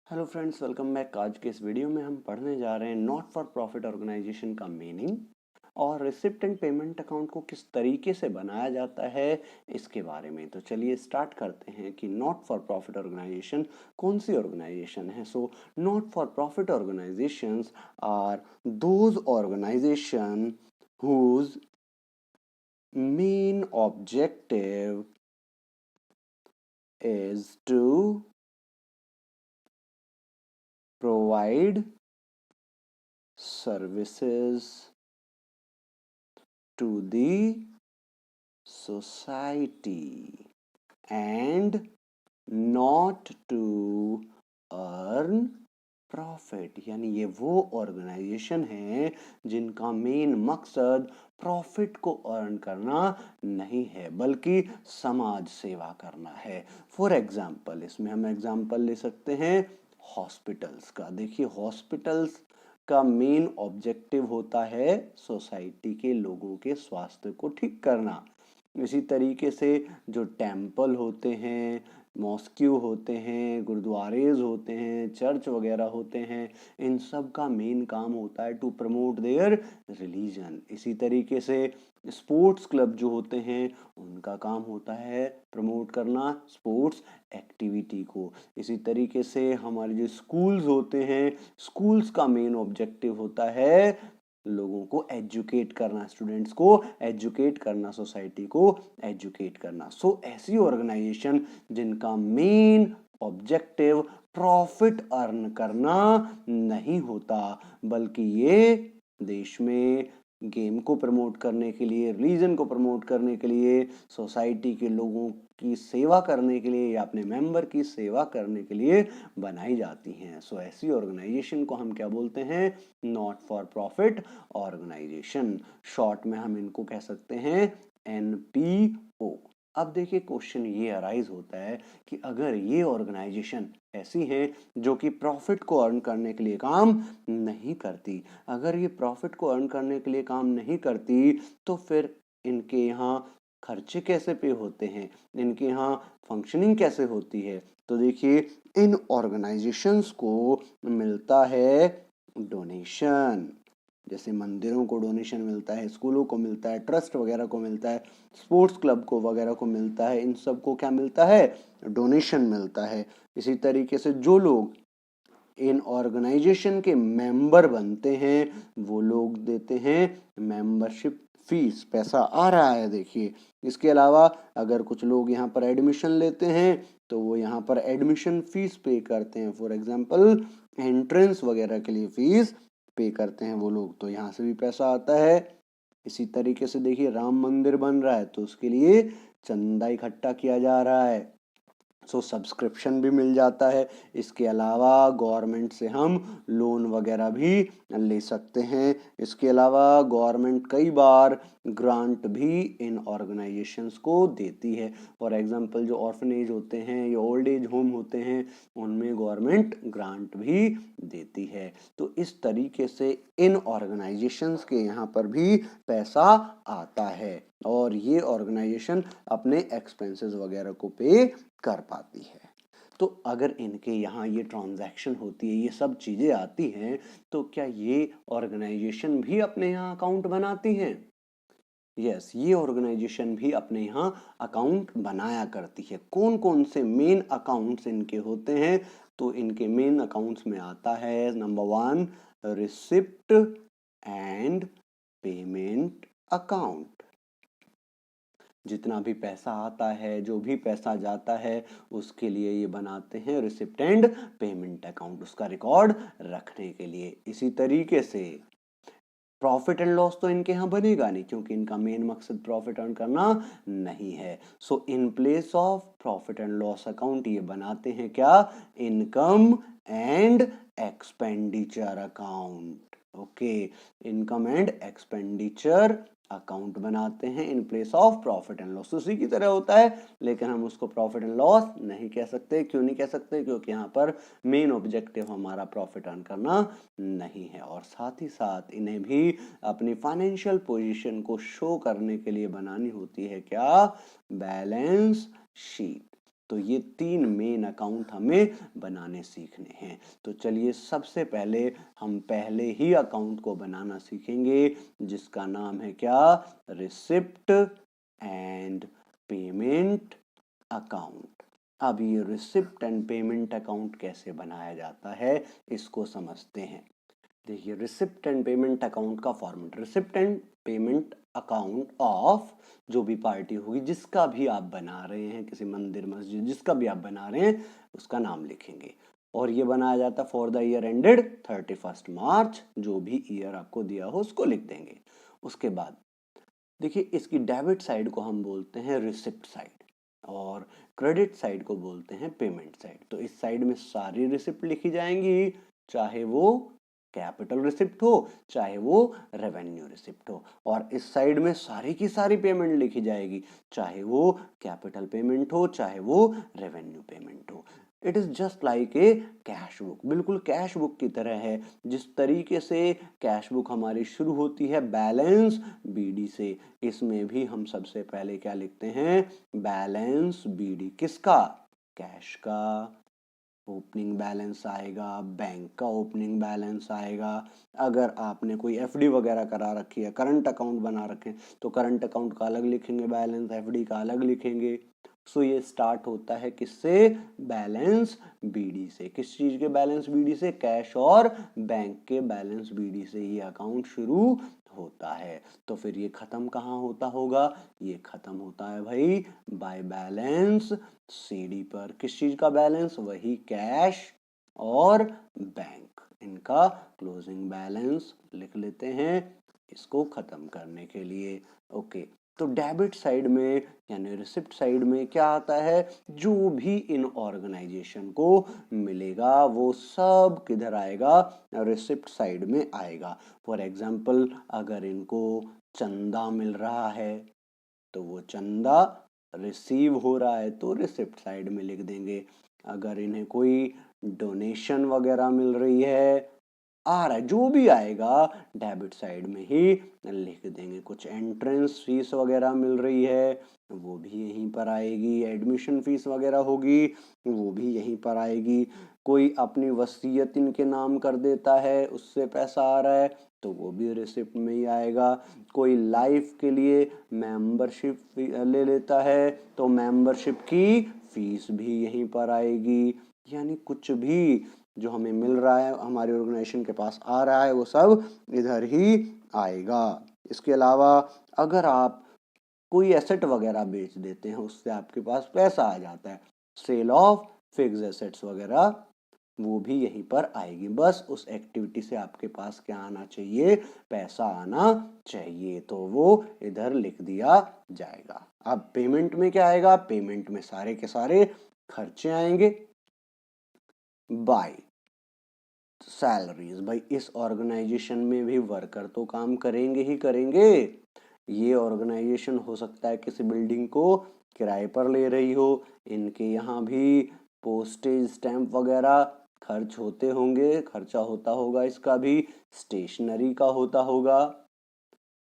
Hello friends, welcome back. आज के इस वीडियो में हम पढ़ने जा रहे हैं नॉट फॉर प्रॉफिट ऑर्गेनाइजेशन का मीनिंग और रिसिप्ट एंड पेमेंट अकाउंट को किस तरीके से बनाया जाता है इसके बारे में। तो चलिए स्टार्ट करते हैं कि नॉट फॉर प्रॉफिट ऑर्गेनाइजेशन कौन सी ऑर्गेनाइजेशन है। So not for profit organisations are those organisation whose main objective is to provide services to the society and not to earn profit. यानी ये वो ऑर्गेनाइजेशन है जिनका मेन मकसद प्रॉफिट को अर्न करना नहीं है बल्कि समाज सेवा करना है। फॉर एग्जाम्पल, इसमें हम एग्जाम्पल ले सकते हैं हॉस्पिटल्स का। देखिए, हॉस्पिटल्स का मेन ऑब्जेक्टिव होता है सोसाइटी के लोगों के स्वास्थ्य को ठीक करना। इसी तरीके से जो टेम्पल होते हैं, मॉस्क्यू होते हैं, गुरुद्वारेज होते हैं, चर्च वगैरह होते हैं, इन सब का मेन काम होता है टू प्रमोट देयर रिलीजन। इसी तरीके से स्पोर्ट्स क्लब जो होते हैं उनका काम होता है प्रमोट करना स्पोर्ट्स एक्टिविटी को। इसी तरीके से हमारे जो स्कूल्स होते हैं, स्कूल्स का मेन ऑब्जेक्टिव होता है लोगों को एजुकेट करना, स्टूडेंट्स को एजुकेट करना, सोसाइटी को एजुकेट करना। सो ऐसी ऑर्गेनाइजेशन जिनका मेन ऑब्जेक्टिव प्रॉफिट अर्न करना नहीं होता बल्कि ये देश में गेम को प्रमोट करने के लिए, रिलीजन को प्रमोट करने के लिए, सोसाइटी के लोगों की सेवा करने के लिए या अपने मेंबर की सेवा करने के लिए बनाई जाती हैं। सो ऐसी ऑर्गेनाइजेशन को हम क्या बोलते हैं? Not for profit organisation. Short में हम इनको कह सकते हैं NPO। अब देखिए, क्वेश्चन ये अराइज होता है कि अगर ये ऑर्गेनाइजेशन ऐसी है जो कि प्रॉफिट को अर्न करने के लिए काम नहीं करती, अगर ये प्रॉफिट को अर्न करने के लिए काम नहीं करती तो फिर इनके यहाँ खर्चे कैसे पे होते हैं, इनके यहाँ फंक्शनिंग कैसे होती है? तो देखिए, इन ऑर्गेनाइजेशंस को मिलता है डोनेशन। जैसे मंदिरों को डोनेशन मिलता है, स्कूलों को मिलता है, ट्रस्ट वगैरह को मिलता है, स्पोर्ट्स क्लब को वगैरह को मिलता है, इन सब को क्या मिलता है? डोनेशन मिलता है। इसी तरीके से जो लोग इन ऑर्गेनाइजेशन के मेंबर बनते हैं वो लोग देते हैं मेंबरशिप फीस, पैसा आ रहा है। देखिए, इसके अलावा अगर कुछ लोग यहाँ पर एडमिशन लेते हैं तो वो यहाँ पर एडमिशन फीस पे करते हैं। फॉर एग्जांपल, एंट्रेंस वगैरह के लिए फीस पे करते हैं वो लोग, तो यहाँ से भी पैसा आता है। इसी तरीके से देखिए, राम मंदिर बन रहा है तो उसके लिए चंदा इकट्ठा किया जा रहा है, सो सब्सक्रिप्शन भी मिल जाता है। इसके अलावा गवर्नमेंट से हम लोन वगैरह भी ले सकते हैं। इसके अलावा गवर्नमेंट कई बार ग्रांट भी इन ऑर्गेनाइजेशंस को देती है। फॉर एग्जांपल, जो ऑर्फनेज होते हैं या ओल्ड एज होम होते हैं उनमें गवर्नमेंट ग्रांट भी देती है। तो इस तरीके से इन ऑर्गेनाइजेशंस के यहाँ पर भी पैसा आता है और ये ऑर्गेनाइजेशन अपने एक्सपेंसेस वगैरह को पे कर पाती है। तो अगर इनके यहाँ ये ट्रांजैक्शन होती है, ये सब चीज़ें आती हैं, तो क्या ये ऑर्गेनाइजेशन भी अपने यहाँ अकाउंट बनाती हैं? यस, ये ऑर्गेनाइजेशन भी अपने यहाँ अकाउंट बनाया करती है। कौन कौन से मेन अकाउंट्स इनके होते हैं? तो इनके मेन अकाउंट्स में आता है number 1 receipt and payment account. जितना भी पैसा आता है, जो भी पैसा जाता है, उसके लिए ये बनाते हैं रिसिप्ट एंड पेमेंट अकाउंट, उसका रिकॉर्ड रखने के लिए। इसी तरीके से प्रॉफिट एंड लॉस तो इनके यहाँ बनेगा नहीं क्योंकि इनका मेन मकसद प्रॉफिट अर्न करना नहीं है। So in place of profit and loss account ये बनाते हैं क्या? Income and expenditure account. Okay, income and expenditure account बनाते हैं in place of profit and loss. उसी की तरह होता है, लेकिन हम उसको प्रॉफिट एंड लॉस नहीं कह सकते। क्यों नहीं कह सकते? क्योंकि यहाँ पर मेन ऑब्जेक्टिव हमारा प्रॉफिट अर्न करना नहीं है। और साथ ही साथ इन्हें भी अपनी फाइनेंशियल पोजीशन को शो करने के लिए बनानी होती है क्या? Balance sheet. तो ये 3 मेन अकाउंट हमें बनाने सीखने हैं। तो चलिए सबसे पहले हम पहले ही अकाउंट को बनाना सीखेंगे जिसका नाम है क्या, रिसिप्ट एंड पेमेंट अकाउंट। अब ये रिसिप्ट एंड पेमेंट अकाउंट कैसे बनाया जाता है इसको समझते हैं। देखिए रिसिप्ट एंड पेमेंट अकाउंट का format, receipt and payment account of जो भी पार्टी होगी, जिसका भी आप बना रहे हैं, किसी मंदिर मस्जिद जिसका भी आप बना रहे हैं उसका नाम लिखेंगे। और ये बनाया जाता है फॉर द ईयर एंडेड 31 मार्च, जो भी ईयर आपको दिया हो उसको लिख देंगे। उसके बाद देखिए इसकी डेबिट साइड को हम बोलते हैं रिसिप्ट साइड और क्रेडिट साइड को बोलते हैं पेमेंट साइड। तो इस साइड में सारी रिसिप्ट लिखी जाएंगी, चाहे वो कैपिटल रिसिप्ट हो चाहे वो रेवेन्यू रिसिप्ट हो, और इस साइड में सारी की सारी पेमेंट लिखी जाएगी, चाहे वो कैपिटल पेमेंट हो चाहे वो रेवेन्यू पेमेंट हो। It is just like a cash book, बिल्कुल कैश बुक की तरह है। जिस तरीके से कैश बुक हमारी शुरू होती है बैलेंस बीडी से, इसमें भी हम सबसे पहले क्या लिखते हैं, बैलेंस बीडी। किसका, कैश का ओपनिंग बैलेंस आएगा, बैंक का ओपनिंग बैलेंस आएगा। अगर आपने कोई एफडी वगैरह करा रखी है, करंट अकाउंट बना रखे हैं, तो करंट अकाउंट का अलग लिखेंगे बैलेंस, एफडी का अलग लिखेंगे। सो ये स्टार्ट होता है किससे, बैलेंस बीडी से। किस चीज के बैलेंस बीडी से, कैश और बैंक के बैलेंस बीडी से ये अकाउंट शुरू होता है। तो फिर ये खत्म कहाँ होता होगा, ये खत्म होता है भाई बाय बैलेंस सीडी पर। किस चीज का बैलेंस, वही कैश और बैंक, इनका क्लोजिंग बैलेंस लिख लेते हैं इसको खत्म करने के लिए। ओके, तो डेबिट साइड में यानी रिसिप्ट साइड में क्या आता है, जो भी इन ऑर्गेनाइजेशन को मिलेगा वो सब किधर आएगा, रिसिप्ट साइड में आएगा। फॉर एग्जांपल अगर इनको चंदा मिल रहा है तो वो चंदा रिसीव हो रहा है तो रिसिप्ट साइड में लिख देंगे। अगर इन्हें कोई डोनेशन वगैरह मिल रही है, आ रहा है, जो भी आएगा डेबिट साइड में ही लिख देंगे। कुछ एंट्रेंस फीस वगैरह मिल रही है वो भी यहीं पर आएगी, एडमिशन फीस वगैरह होगी वो भी यहीं पर आएगी। कोई अपनी वसीयत इनके नाम कर देता है उससे पैसा आ रहा है तो वो भी रिसिप्ट में ही आएगा। कोई लाइफ के लिए मेंबरशिप ले लेता है तो मेंबरशिप की फीस भी यहीं पर आएगी। यानी कुछ भी जो हमें मिल रहा है, हमारे ऑर्गेनाइजेशन के पास आ रहा है, वो सब इधर ही आएगा। इसके अलावा अगर आप कोई एसेट वगैरह बेच देते हैं उससे आपके पास पैसा आ जाता है, सेल ऑफ फिक्स एसेट्स वगैरह, वो भी यहीं पर आएगी। बस उस एक्टिविटी से आपके पास क्या आना चाहिए, पैसा आना चाहिए, तो वो इधर लिख दिया जाएगा। अब पेमेंट में क्या आएगा, पेमेंट में सारे के सारे खर्चे आएंगे बाय सैलरीज। भाई इस ऑर्गेनाइजेशन में भी वर्कर तो काम करेंगे ही करेंगे। ये ऑर्गेनाइजेशन हो सकता है किसी बिल्डिंग को किराए पर ले रही हो, इनके यहाँ भी पोस्टेज स्टैंप वगैरह खर्च होते होंगे, खर्चा होता होगा, इसका भी स्टेशनरी का होता होगा,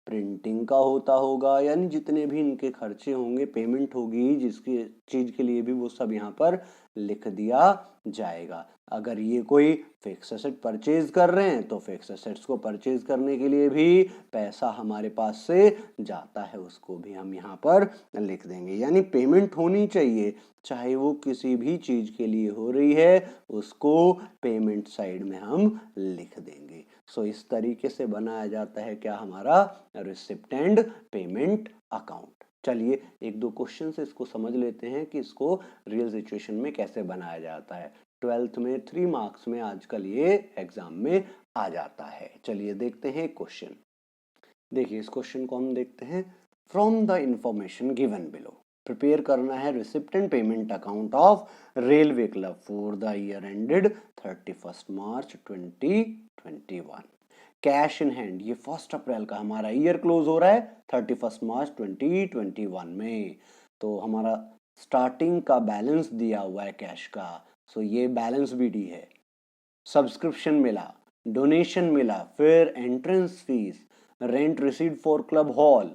प्रिंटिंग का होता होगा, यानी जितने भी इनके खर्चे होंगे, पेमेंट होगी जिसकी चीज के लिए भी, वो सब यहाँ पर लिख दिया जाएगा। अगर ये कोई फिक्स एसेट परचेज कर रहे हैं तो फिक्स एसेट्स को परचेज करने के लिए भी पैसा हमारे पास से जाता है, उसको भी हम यहाँ पर लिख देंगे। यानी पेमेंट होनी चाहिए, चाहे वो किसी भी चीज के लिए हो रही है उसको पेमेंट साइड में हम लिख देंगे। सो इस तरीके से बनाया जाता है क्या, हमारा रिसिप्ट एंड पेमेंट अकाउंट। चलिए एक दो क्वेश्चन से इसको समझ लेते हैं कि इसको रियल सिचुएशन में कैसे बनाया जाता है। 12th में 3 मार्क्स में आजकल ये एग्जाम में आ जाता है। चलिए देखते हैं क्वेश्चन। देखिए इस क्वेश्चन को हम देखते हैं। From the information given below, prepare करना है receipt and payment account of railway club for the year ended 31 March 2021। Cash in hand, ये 1 अप्रैल का हमारा ईयर क्लोज हो रहा है 31 मार्च 2021 में, तो हमारा स्टार्टिंग का बैलेंस दिया हुआ है कैश का, सो ये बैलेंस बीडी है। सब्सक्रिप्शन मिला, डोनेशन मिला, फिर entrance fees, rent received for club hall,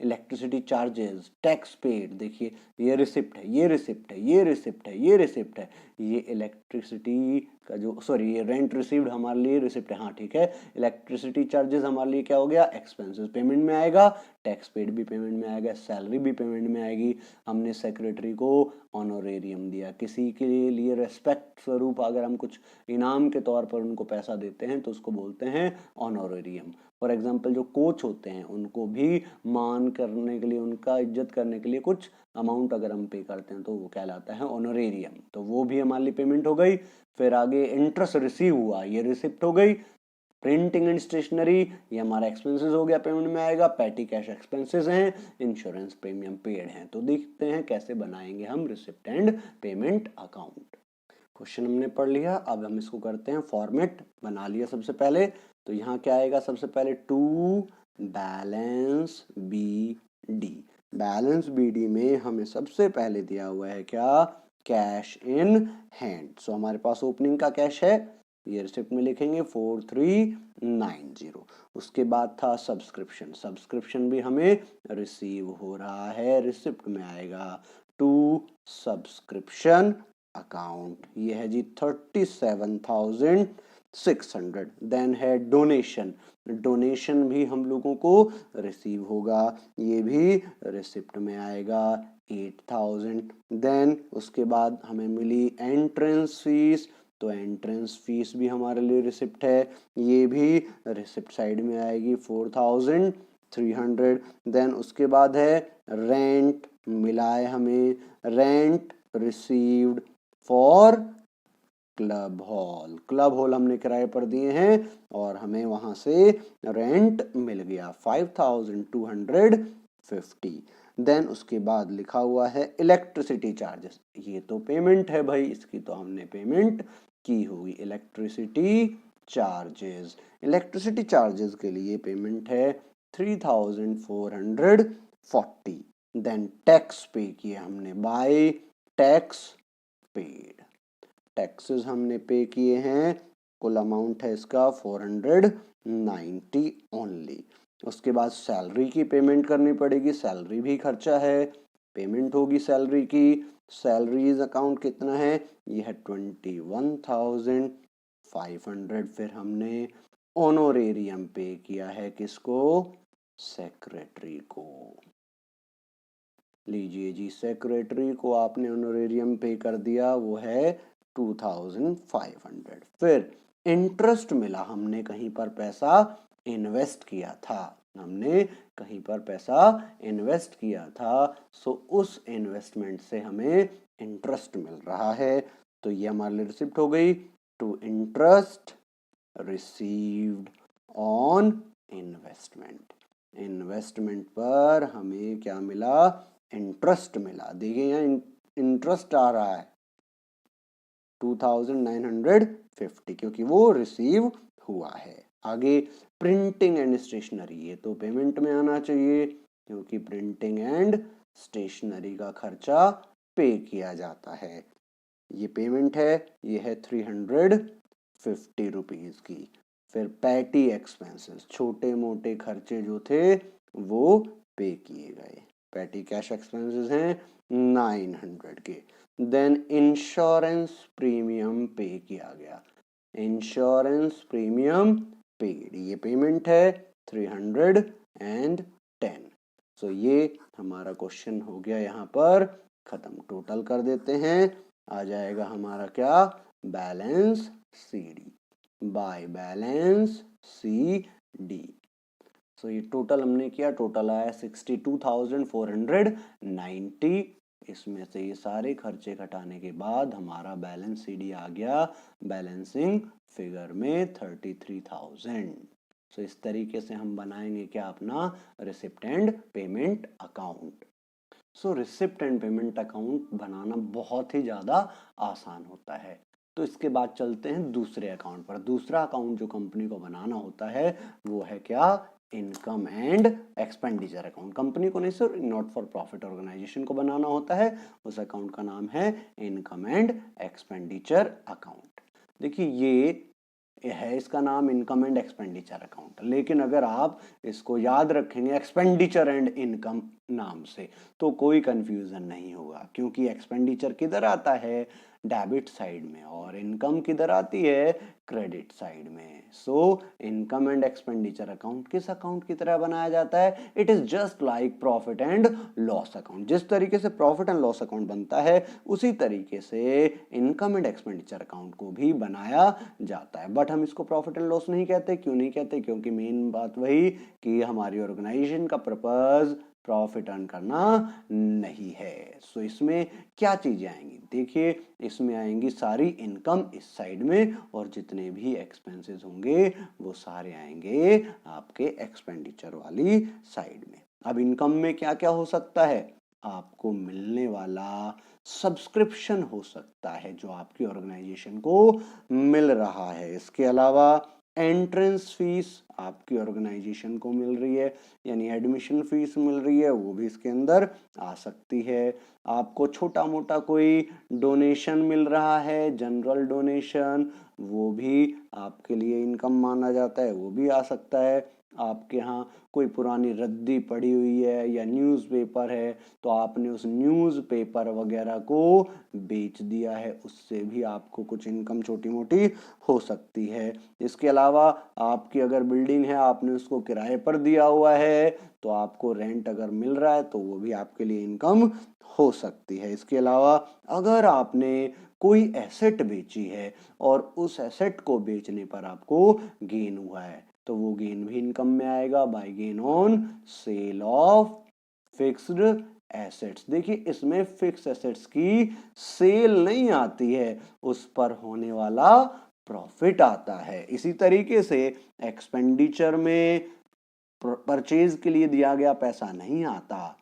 electricity charges, tax paid, देखिए ये रिसिप्ट है, ये रिसिप्ट है, ये रिसिप्ट है, ये रिसिप्ट है, ये इलेक्ट्रिसिटी का जो ये रेंट रिसीव्ड हमारे लिए रिसिप्ट है, हाँ ठीक है। इलेक्ट्रिसिटी चार्जेस हमारे लिए क्या हो गया, एक्सपेंसेस पेमेंट में आएगा, टैक्स पेड भी पेमेंट में आएगा, सैलरी भी पेमेंट में आएगी। हमने सेक्रेटरी को ऑनोरेरियम दिया, किसी के लिए रेस्पेक्ट स्वरूप अगर हम कुछ इनाम के तौर पर उनको पैसा देते हैं तो उसको बोलते हैं ऑनोरेरियम। फॉर एग्जाम्पल जो कोच होते हैं उनको भी मान करने के लिए, उनका इज्जत करने के लिए कुछ अमाउंट अगर हम पे करते हैं तो वो कहलाता है ऑनोरेरियम, तो वो भी हमारे लिए पेमेंट हो गई। फिर आगे इंटरेस्ट रिसीव हुआ, ये रिसिप्ट हो गई। प्रिंटिंग एंड स्टेशनरी, ये हमारा एक्सपेंसेस हो गया, पेमेंट में आएगा। पैटी कैश एक्सपेंसेस हैं, इंश्योरेंस प्रीमियम पेड हैं। तो देखते हैं कैसे बनाएंगे हम receipt and payment account. Question हमने पढ़ लिया, अब हम इसको करते हैं फॉर्मेट। बना लिया सबसे पहले, तो यहाँ क्या आएगा, सबसे पहले to balance B D. Balance B D में हमें सबसे पहले दिया हुआ है क्या, कैश इन हैंड। सो हमारे पास ओपनिंग का कैश है, ये रिसिप्ट में लिखेंगे 4390। उसके बाद था सब्सक्रिप्शन, सब्सक्रिप्शन भी हमें रिसीव हो रहा है, रिसिप्ट में आएगा टू सब्सक्रिप्शन अकाउंट, ये है जी 37,600। देन है डोनेशन, डोनेशन भी हम लोगों को रिसीव होगा, ये भी रिसिप्ट में आएगा 8,000। देन उसके बाद हमें मिली एंट्रेंस फीस, तो एंट्रेंस फीस भी हमारे लिए रिसिप्ट है, ये भी रिसिप्ट साइड में आएगी 4,300। देन उसके बाद है रेंट, मिला है हमें rent received for club hall, club hall हमने किराए पर दिए हैं और हमें वहां से रेंट मिल गया 5,250। देन उसके बाद लिखा हुआ है इलेक्ट्रिसिटी चार्जेस, ये तो पेमेंट है भाई, इसकी तो हमने पेमेंट की हुई। इलेक्ट्रिसिटी चार्जेस, इलेक्ट्रिसिटी चार्जेस के लिए पेमेंट है 3,440। देन टैक्स पे किए हमने, बाय टैक्स पेड, टैक्सेस हमने पे किए हैं, कुल अमाउंट है इसका 490 ओनली। उसके बाद सैलरी की पेमेंट करनी पड़ेगी, सैलरी भी खर्चा है, पेमेंट होगी सैलरी की। सैलरीज अकाउंट कितना है, ये है 21,500। फिर हमने ऑनोरेरियम पे किया है किसको, सेक्रेटरी को। लीजिए जी, सेक्रेटरी को आपने ऑनोरेरियम पे कर दिया, वो है 2,500। फिर इंटरेस्ट मिला, हमने कहीं पर पैसा इन्वेस्ट किया था, हमने कहीं पर पैसा इन्वेस्ट किया था, सो उस इन्वेस्टमेंट से हमें इंटरेस्ट मिल रहा है, तो ये हमारे लिए रिसिप्ट हो गई to interest received on investment. Investment पर हमें क्या मिला, इंटरेस्ट मिला। देखिए यहाँ इंटरेस्ट आ रहा है 2,950, क्योंकि वो रिसीव हुआ है। आगे प्रिंटिंग एंड स्टेशनरी, ये तो पेमेंट में आना चाहिए क्योंकि प्रिंटिंग एंड स्टेशनरी का खर्चा पे किया जाता है, ये पेमेंट है, ये है 350 रुपीज की। फिर पैटी एक्सपेंसेस, छोटे मोटे खर्चे जो थे वो पे किए गए, पैटी कैश एक्सपेंसेस हैं 900 के। देन इंश्योरेंस प्रीमियम पे किया गया, इंश्योरेंस प्रीमियम पेड, ये पेमेंट है 310। सो ये हमारा क्वेश्चन हो गया यहाँ पर खत्म। टोटल कर देते हैं, आ जाएगा हमारा क्या, balance c d, by balance c d. So ये टोटल हमने किया, टोटल आया 62,490। इसमें से ये सारे खर्चे घटाने के बाद हमारा बैलेंस सी डी आ गया बैलेंसिंग फिगर में 33,000। सो इस तरीके से हम बनाएंगे क्या, अपना receipt and payment account. So receipt and payment account बनाना बहुत ही ज़्यादा आसान होता है। तो इसके बाद चलते हैं दूसरे अकाउंट पर। दूसरा अकाउंट जो कंपनी को बनाना होता है वो है क्या, income and expenditure account. Company को नहीं sir, not for profit organisation को बनाना होता है, उस अकाउंट का नाम है इनकम एंड एक्सपेंडिचर अकाउंट। देखिए ये है इसका नाम इनकम एंड एक्सपेंडिचर अकाउंट, लेकिन अगर आप इसको याद रखेंगे एक्सपेंडिचर एंड इनकम नाम से तो कोई कंफ्यूजन नहीं होगा, क्योंकि एक्सपेंडिचर किधर आता है, डेबिट साइड में, और इनकम किधर आती है, क्रेडिट साइड में। So income and expenditure account किस अकाउंट की तरह बनाया जाता है, it is just like profit and loss account. जिस तरीके से प्रॉफिट एंड लॉस अकाउंट बनता है उसी तरीके से इनकम एंड एक्सपेंडिचर अकाउंट को भी बनाया जाता है। बट हम इसको प्रॉफिट एंड लॉस नहीं कहते, क्यों नहीं कहते, क्योंकि मेन बात वही कि हमारी ऑर्गेनाइजेशन का पर्पस प्रॉफिट अर्न करना नहीं है। सो इसमें क्या चीजें आएंगी, देखिए इसमें आएंगी सारी इनकम इस साइड में, और जितने भी एक्सपेंसेस होंगे वो सारे आएंगे आपके एक्सपेंडिचर वाली साइड में। अब इनकम में क्या क्या हो सकता है, आपको मिलने वाला सब्सक्रिप्शन हो सकता है जो आपकी ऑर्गेनाइजेशन को मिल रहा है। इसके अलावा एंट्रेंस फीस आपकी ऑर्गेनाइजेशन को मिल रही है, यानी एडमिशन फीस मिल रही है, वो भी इसके अंदर आ सकती है। आपको छोटा मोटा कोई डोनेशन मिल रहा है, जनरल डोनेशन, वो भी आपके लिए इनकम माना जाता है, वो भी आ सकता है। आपके यहाँ कोई पुरानी रद्दी पड़ी हुई है या न्यूज़पेपर है तो आपने उस न्यूज़पेपर वगैरह को बेच दिया है, उससे भी आपको कुछ इनकम छोटी मोटी हो सकती है। इसके अलावा आपकी अगर बिल्डिंग है, आपने उसको किराए पर दिया हुआ है, तो आपको रेंट अगर मिल रहा है तो वो भी आपके लिए इनकम हो सकती है। इसके अलावा अगर आपने कोई एसेट बेची है और उस एसेट को बेचने पर आपको गेन हुआ है तो वो गेन भी इनकम में आएगा, by gain on sale of fixed assets. देखिए इसमें फिक्स एसेट्स की सेल नहीं आती है, उस पर होने वाला प्रॉफिट आता है। इसी तरीके से एक्सपेंडिचर में परचेज के लिए दिया गया पैसा नहीं आता,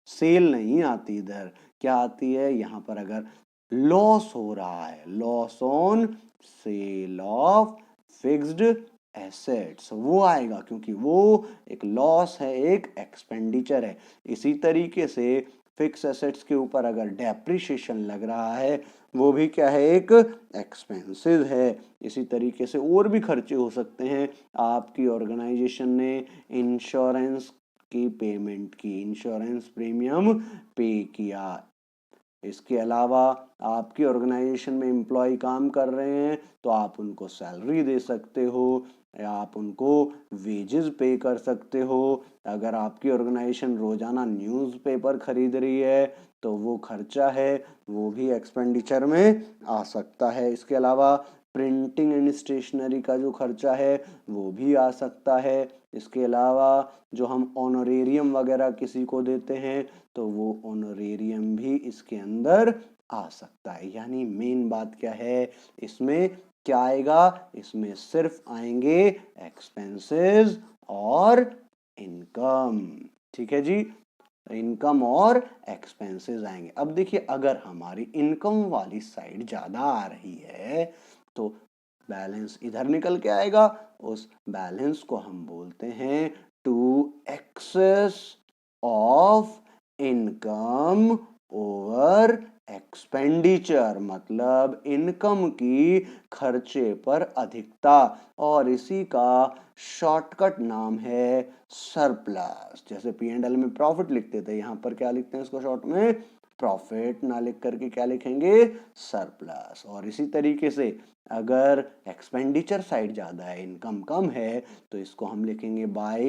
सेल नहीं आती, इधर क्या आती है, यहाँ पर अगर लॉस हो रहा है, loss on sale of fixed assets, वो आएगा, क्योंकि वो एक लॉस है, एक एक्सपेंडिचर है। इसी तरीके से फिक्स एसेट्स के ऊपर अगर डेप्रिसिएशन लग रहा है, वो भी क्या है, एक एक्सपेंसिव है। इसी तरीके से और भी खर्चे हो सकते हैं। आपकी ऑर्गेनाइजेशन ने इंश्योरेंस की पेमेंट की, इंश्योरेंस प्रीमियम पे किया। इसके अलावा आपकी ऑर्गेनाइजेशन में एम्प्लॉय काम कर रहे हैं तो आप उनको सैलरी दे सकते हो या आप उनको वेजेस पे कर सकते हो। अगर आपकी ऑर्गेनाइजेशन रोजाना न्यूज़पेपर खरीद रही है तो वो खर्चा है, वो भी एक्सपेंडिचर में आ सकता है। इसके अलावा प्रिंटिंग एंड स्टेशनरी का जो खर्चा है वो भी आ सकता है। इसके अलावा जो हम ऑनरेरियम वगैरह किसी को देते हैं तो वो ऑनरेरियम भी इसके अंदर आ सकता है। यानी मेन बात क्या है, इसमें क्या आएगा, इसमें सिर्फ आएंगे एक्सपेंसेस और इनकम। ठीक है जी, इनकम और एक्सपेंसेस आएंगे। अब देखिए अगर हमारी इनकम वाली साइड ज्यादा आ रही है तो बैलेंस इधर निकल के आएगा, उस बैलेंस को हम बोलते हैं to excess of income over expenditure, मतलब इनकम की खर्चे पर अधिकता, और इसी का शॉर्टकट नाम है सरप्लस। जैसे P&L में प्रॉफिट लिखते थे, यहाँ पर क्या लिखते हैं इसको शॉर्ट में, प्रॉफिट ना लिख करके क्या लिखेंगे, सरप्लस। और इसी तरीके से अगर एक्सपेंडिचर साइड ज्यादा है, इनकम कम है, तो इसको हम लिखेंगे bye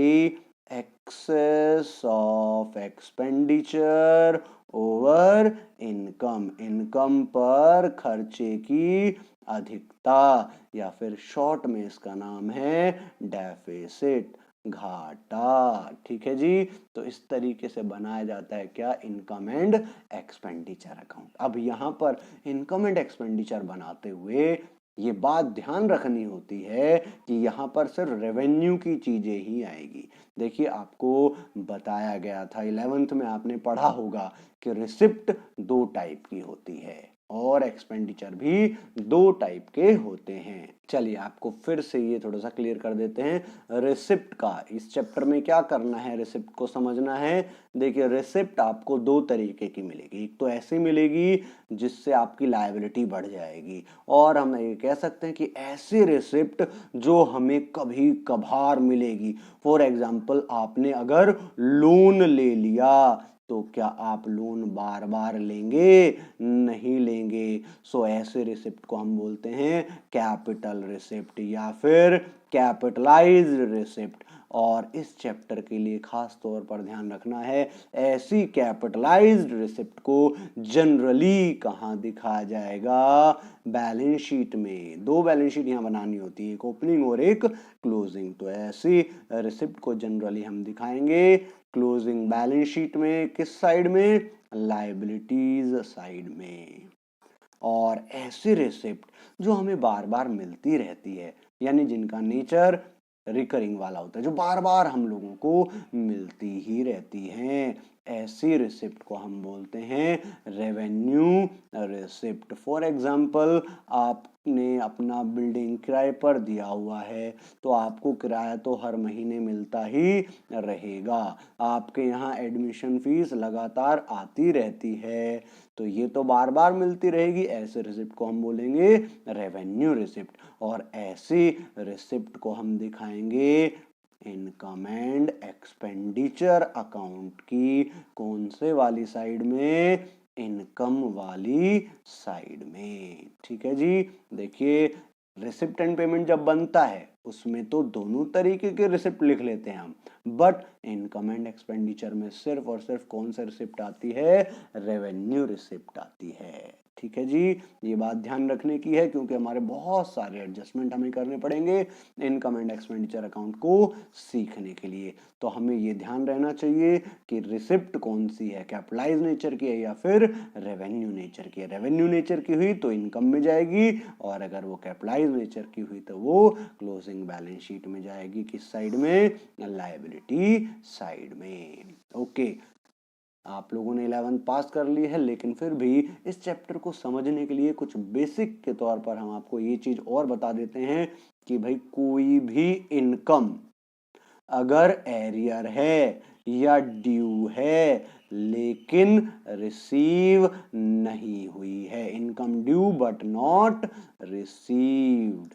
access of expenditure over income, income पर खर्चे की अधिकता, या फिर शॉर्ट में इसका नाम है डेफिसिट, घाटा। ठीक है जी, तो इस तरीके से बनाया जाता है क्या, इनकम एंड एक्सपेंडिचर अकाउंट। अब यहाँ पर इनकम एंड एक्सपेंडिचर बनाते हुए ये बात ध्यान रखनी होती है कि यहाँ पर सिर्फ रेवेन्यू की चीजें ही आएगी। देखिए आपको बताया गया था 11th में, आपने पढ़ा होगा कि रिसिप्ट दो टाइप की होती है, और एक्सपेंडिचर भी दो टाइप के होते हैं। चलिए आपको फिर से ये थोड़ा सा क्लियर कर देते हैं रिसिप्ट का। इस चैप्टर में क्या करना है, रिसिप्ट को समझना है। देखिए रिसिप्ट आपको दो तरीके की मिलेगी, एक तो ऐसी मिलेगी जिससे आपकी लायबिलिटी बढ़ जाएगी, और हम ये कह सकते हैं कि ऐसी रिसिप्ट जो हमें कभी कभार मिलेगी। फॉर एग्जाम्पल आपने अगर लोन ले लिया तो क्या आप लोन बार बार लेंगे? नहीं लेंगे। सो ऐसे रिसिप्ट को हम बोलते हैं कैपिटल रिसिप्ट या फिर कैपिटलाइज्ड रिसिप्ट। और इस चैप्टर के लिए खास तौर पर ध्यान रखना है, ऐसी कैपिटलाइज्ड रिसिप्ट को जनरली कहाँ दिखाया जाएगा? बैलेंस शीट में। दो बैलेंस शीट यहाँ बनानी होती है, एक ओपनिंग और एक क्लोजिंग। तो ऐसी रिसिप्ट को जनरली हम दिखाएंगे क्लोजिंग बैलेंस शीट में। किस साइड में? लायबिलिटीज साइड में। और ऐसी रिसिप्ट जो हमें बार बार मिलती रहती है, यानी जिनका नेचर रिकरिंग वाला होता है, जो बार बार हम लोगों को मिलती ही रहती हैं, ऐसी रिसिप्ट को हम बोलते हैं रेवेन्यू रिसिप्ट। फॉर एग्जाम्पल आपने अपना बिल्डिंग किराए पर दिया हुआ है, तो आपको किराया तो हर महीने मिलता ही रहेगा। आपके यहाँ एडमिशन फीस लगातार आती रहती है, तो ये तो बार बार मिलती रहेगी। ऐसे रिसिप्ट को हम बोलेंगे रेवेन्यू रिसिप्ट। और ऐसी रिसिप्ट को हम दिखाएंगे इनकम एंड एक्सपेंडिचर अकाउंट की कौन से वाली साइड में? इनकम वाली साइड में। ठीक है जी। देखिए रिसिप्ट एंड पेमेंट जब बनता है उसमें तो दोनों तरीके के रिसिप्ट लिख लेते हैं हम, बट इनकम एंड एक्सपेंडिचर में सिर्फ और सिर्फ कौन सा रिसिप्ट आती है? रेवेन्यू रिसिप्ट आती है। ठीक है जी, ये बात ध्यान रखने की है क्योंकि हमारे बहुत सारे एडजस्टमेंट हमें करने पड़ेंगे इनकम एंड एक्सपेंडिचर अकाउंट को सीखने के लिए। तो हमें ये ध्यान रहना चाहिए कि रिसिप्ट कौन सी है, कैपिटलाइज नेचर की है या फिर रेवेन्यू नेचर की है। रेवेन्यू नेचर की हुई तो इनकम में जाएगी, और अगर वो कैपिटलाइज नेचर की हुई तो वो क्लोजिंग बैलेंस शीट में जाएगी। किस साइड में? लायबिलिटी साइड में। ओके, आप लोगों ने 11th पास कर ली है, लेकिन फिर भी इस चैप्टर को समझने के लिए कुछ बेसिक के तौर पर हम आपको ये चीज और बता देते हैं कि भाई कोई भी इनकम अगर एरियर है या ड्यू है लेकिन रिसीव नहीं हुई है, income due but not received,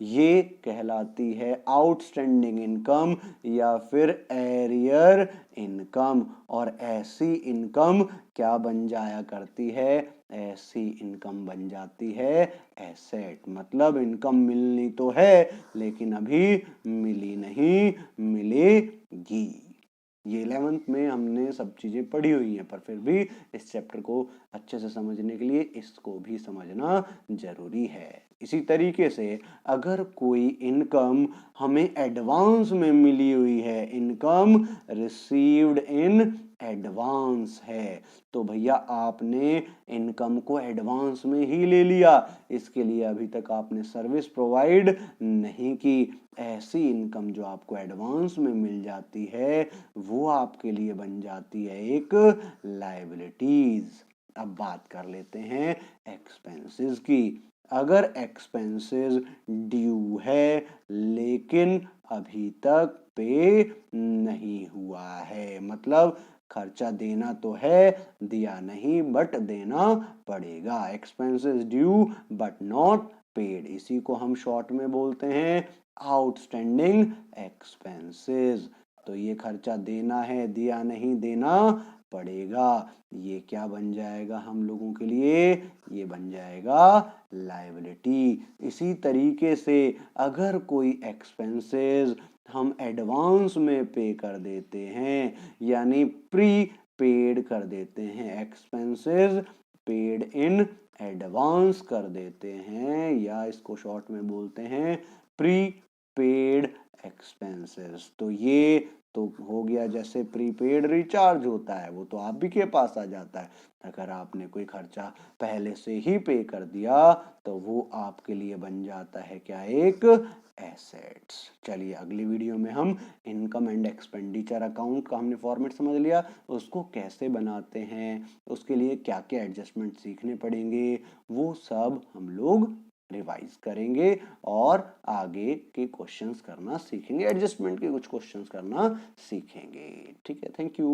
ये कहलाती है आउटस्टैंडिंग इनकम या फिर एरियर इनकम। और ऐसी इनकम क्या बन जाया करती है? ऐसी इनकम बन जाती है एसेट। मतलब इनकम मिलनी तो है लेकिन अभी मिली नहीं, मिलेगी। ये 11th में हमने सब चीजें पढ़ी हुई हैं, पर फिर भी इस चैप्टर को अच्छे से समझने के लिए इसको भी समझना जरूरी है। इसी तरीके से अगर कोई इनकम हमें एडवांस में मिली हुई है, इनकम रिसीव्ड इन एडवांस है, तो भैया आपने इनकम को एडवांस में ही ले लिया, इसके लिए अभी तक आपने सर्विस प्रोवाइड नहीं की। ऐसी इनकम जो आपको एडवांस में मिल जाती है वो आपके लिए बन जाती है एक लायबिलिटीज। अब बात कर लेते हैं एक्सपेंसेस की। अगर एक्सपेंसेस ड्यू है लेकिन अभी तक पे नहीं हुआ है, मतलब खर्चा देना तो है, दिया नहीं बट देना पड़ेगा। Expenses due but not paid, इसी को हम शॉर्ट में बोलते हैं आउटस्टैंडिंग एक्सपेंसेस। तो ये खर्चा देना है, दिया नहीं, देना पड़ेगा। ये क्या बन जाएगा हम लोगों के लिए? ये बन जाएगा लायबिलिटी। इसी तरीके से अगर कोई एक्सपेंसेस हम एडवांस में पे कर देते हैं, यानी प्री पेड कर देते हैं, एक्सपेंसेस पेड इन एडवांस कर देते हैं, या इसको शॉर्ट में बोलते हैं प्री पेड एक्सपेंसेस, तो ये तो हो गया जैसे प्रीपेड रिचार्ज होता है, वो तो आप भी के पास आ जाता है। अगर आपने कोई खर्चा पहले से ही पे कर दिया तो वो आपके लिए बन जाता है क्या, एक एसेट्स। चलिए अगली वीडियो में हम इनकम एंड एक्सपेंडिचर अकाउंट का हमने फॉर्मेट समझ लिया, उसको कैसे बनाते हैं, उसके लिए क्या क्या एडजस्टमेंट सीखने पड़ेंगे, वो सब हम लोग रिवाइज करेंगे और आगे के क्वेश्चंस करना सीखेंगे, एडजस्टमेंट के कुछ क्वेश्चंस करना सीखेंगे। ठीक है, थैंक यू।